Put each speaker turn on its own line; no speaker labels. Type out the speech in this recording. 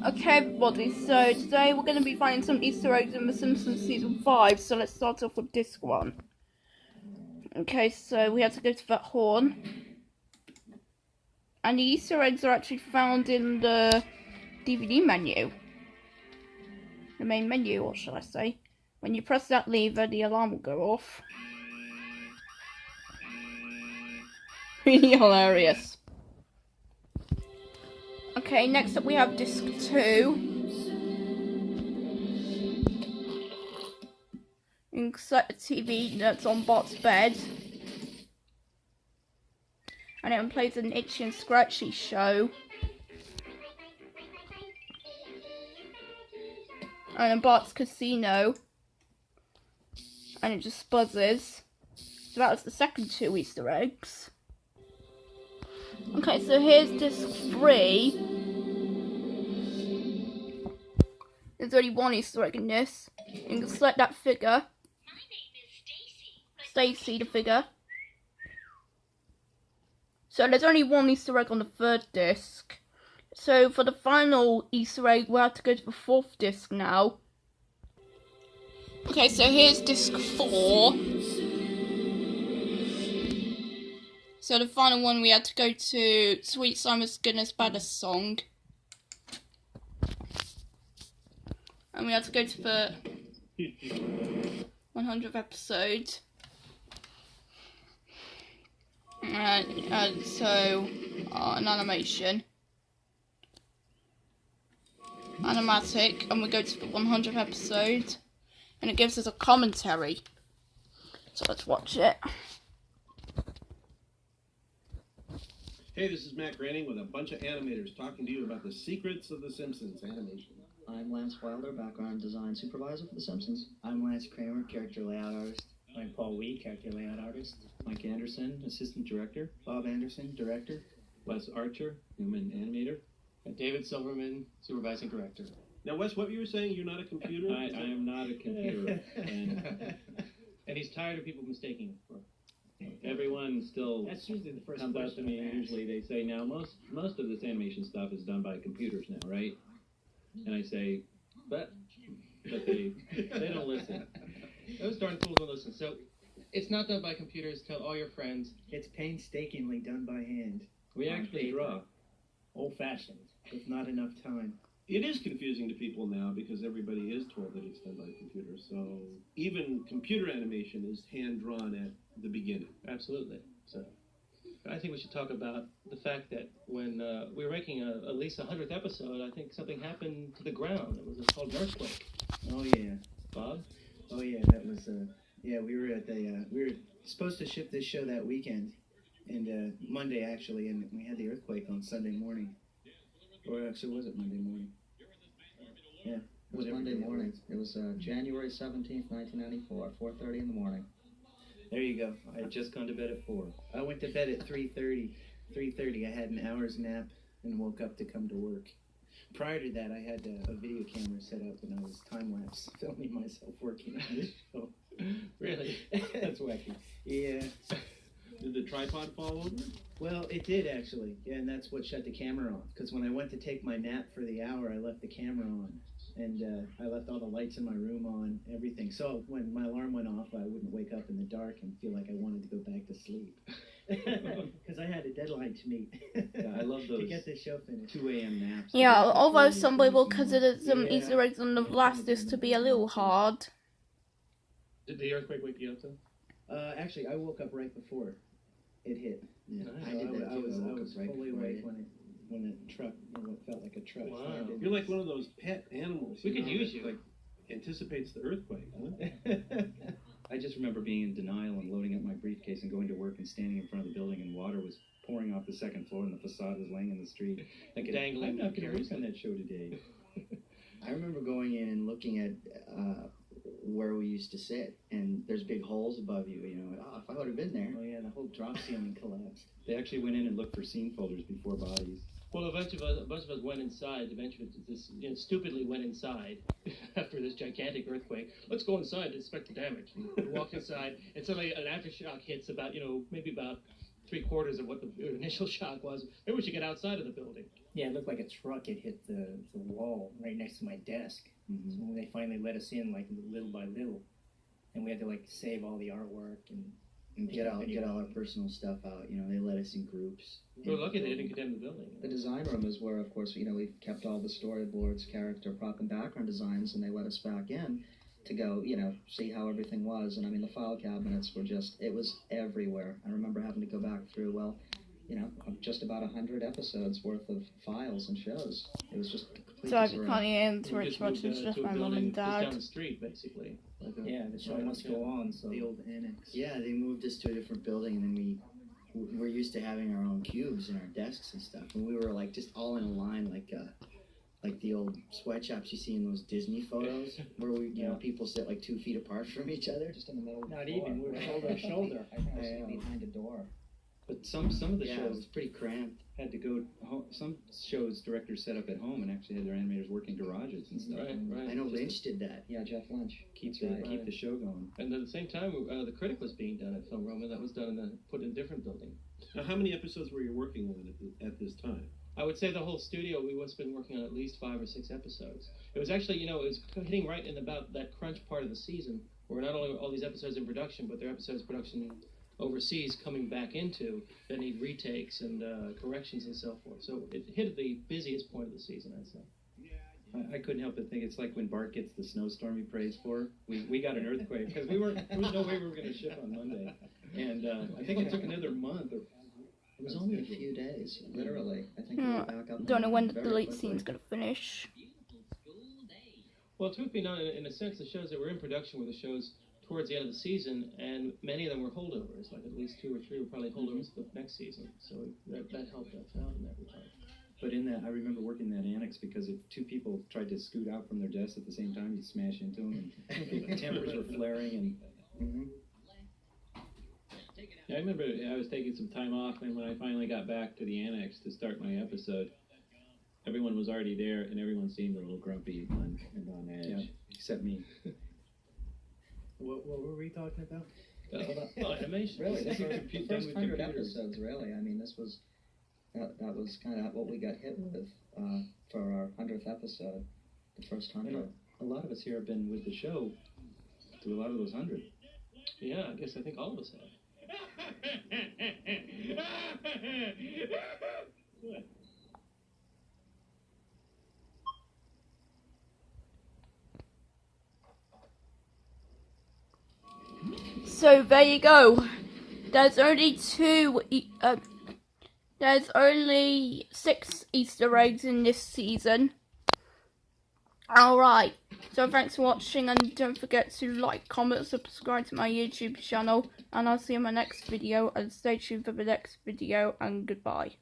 Okay everybody, so today we're going to be finding some Easter eggs in The Simpsons Season 5, so let's start off with disc 1. Okay, so we have to go to that horn. And the Easter eggs are actually found in the DVD menu. The main menu, or shall I say. When you press that lever, the alarm will go off. Really hilarious. Okay, next up we have disc 2. Insert the TV that's on Bart's bed. And it plays an Itchy and Scratchy show. And then Bart's Casino. And it just buzzes. So that was the second 2 Easter eggs. Okay, so here's disc 3. There's only one Easter egg in this. You can select that figure. Stacy, the figure. So there's only one Easter egg on the 3rd disc. So for the final Easter egg, we'll have to go to the 4th disc now. Okay, so here's disc 4. So the final one, we had to go to Sweet Simon's Goodness Baddest Song. And we had to go to the 100th episode. And so, an animation. Animatic, and we go to the 100th episode. And it gives us a commentary. So let's watch it.
Hey, this is Matt Groening with a bunch of animators talking to you about the secrets of The Simpsons animation.
I'm Lance Wilder, background design supervisor for The Simpsons. I'm Lance Kramer, character layout artist.
I'm Paul Wee, character layout artist. Mike Anderson, assistant director.
Bob Anderson, director.
Wes Archer, human animator. And David Silverman, supervising director.
Now, Wes, what you were saying, you're not a computer?
I am not a computer. and he's tired of people mistaking him for. Everyone still
That's usually the first
comes up to me, and
question.
usually they say, now, most of this animation stuff is done by computers now, right? And I say, but they don't listen. Those darn fools don't listen. So it's not done by computers. Tell all your friends.
It's painstakingly done by hand.
We actually draw.
Old-fashioned.
With not enough time.
It is confusing to people now because everybody is told that it's done by computers. So even computer animation is hand-drawn at the beginning.
Absolutely. So I think we should talk about the fact that when we were making at least 100th episode, I think something happened to the ground. It was called an earthquake.
Oh yeah.
Bob?
Oh yeah, that was yeah, we were at the we were supposed to ship this show that weekend. And Monday actually, and we had the earthquake on Sunday morning. Or actually was it Monday morning? Yeah.
It was Monday morning. It was January 17th, 1994, 4:30 in the morning.
There you go.
I had just gone to bed at 4.
I went to bed at 3:30. 3:30. I had an hour's nap and woke up to come to work. Prior to that, I had a video camera set up and I was time-lapse filming myself working on this show.
Really? That's wacky.
Yeah.
Did the tripod fall over?
Well, it did actually. Yeah, and that's what shut the camera off. Because when I went to take my nap for the hour, I left the camera on. And I left all the lights in my room on, everything. So when my alarm went off, I wouldn't wake up in the dark and feel like I wanted to go back to sleep. Because I had a deadline to meet.
Yeah, I love those
to get this show finished.
2 a.m. naps.
Yeah, although some people consider some
Yeah.
Easter eggs on the last disc to be a little hard.
Did the earthquake wake you up though?
Actually, I woke up right before it hit.
Yeah,
Nice.
I did that
I
too.
was
woke up right
fully
before
awake
it.
when the truck, what felt like a truck.
Wow.
landed.
You're like one of those pet animals.
We could
know,
use
that,
you.
Like anticipates the earthquake, huh?
I just remember being in denial and loading up my briefcase and going to work and standing in front of the building and water was pouring off the 2nd floor and the facade was laying in the street. Thinking,
Dangling
I'm not going to
carrots.
work on that show today.
I remember going in and looking at where we used to sit, and there's big holes above you. You know, oh, if I would have been there.
Oh yeah, the whole drop ceiling collapsed.
They actually went in and looked for scene folders before bodies.
Well, a bunch of us went inside. Eventually, stupidly went inside after this gigantic earthquake. Let's go inside to inspect the damage. We walked inside, and suddenly an aftershock hits about, maybe about 3/4 of what the initial shock was. Maybe we should get outside of the building.
Yeah, it looked like a truck had hit the wall right next to my desk.
Mhm.
So when they finally let us in, like little by little, and we had to like save all the artwork and
Get all our personal stuff out. You know, they let us in groups.
We were lucky they didn't condemn the building.
The design room is where, of course, we kept all the storyboards, character, prop, and background designs, and they let us back in to go, see how everything was. And I mean, the file cabinets were it was everywhere. I remember having to go back through, just about 100 episodes worth of files and shows. It was just complete
So I
disarray.
can't get
We
into
just
it much.
moved,
It's just
to a
my mum
building
and
just
dad.
down the street, basically.
yeah, the show must go on. So
The old annex.
Yeah, they moved us to a different building, and then we're used to having our own cubes and our desks and stuff, and we were like just all in a line, like the old sweatshops you see in those Disney photos, where people sit like 2 feet apart from each other.
Just in the middle of the
not
floor.
even we were shoulder to shoulder.
I think I was
I
sitting
know.
behind a door.
But some of the
Yeah, it
shows
was pretty cramped.
had to go home. Some shows directors set up at home and actually had their animators working garages and stuff.
Right.
I know
Just
Lynch did that.
Yeah, Jeff Lynch.
Keep
That's right.
keep the show going.
And at the same time, the critic was being done at Film Roman. That was done put in a different building.
Now, how many episodes were you working on at this time?
I would say the whole studio, we must have been working on at least 5 or 6 episodes. It was actually, it was hitting right in about that crunch part of the season, where not only were all these episodes in production, but there are episodes of production overseas coming back into that need retakes and corrections and so forth. So it hit at the busiest point of the season, I'd say.
I couldn't help but think it's like when Bart gets the snowstorm he prays for. We got an earthquake because there was no way we were going to ship on Monday, and I think it took another month.
It was only a few days, literally. I think we
Yeah,
were back up.
Don't know when the
very
delete
quickly.
scene's gonna finish.
Well, truth be known, in a sense, the shows that were in production were the shows towards the end of the season, and many of them were holdovers. Like at least 2 or 3 were probably holdovers for the next season. So that helped us out in that regard.
But in that, I remember working that annex because if 2 people tried to scoot out from their desks at the same time, you'd smash into them, and the tempers were flaring. And
Mm-hmm.
Yeah, I remember I was taking some time off, and when I finally got back to the annex to start my episode, everyone was already there, and everyone seemed a little grumpy and on edge.
yeah, except me.
What were we talking about?
Animation.
Really, the
Done
first
with
100
computers.
episodes, really. I mean, that was kind of what we got hit with for our 100th episode, the first 100.
A lot of us here have been with the show through a lot of those 100.
Yeah, I guess I think all of us have.
So there you go. There's only there's only 6 Easter eggs in this season. Alright, so thanks for watching, and don't forget to like, comment, subscribe to my YouTube channel, and I'll see you in my next video, and stay tuned for the next video, and goodbye.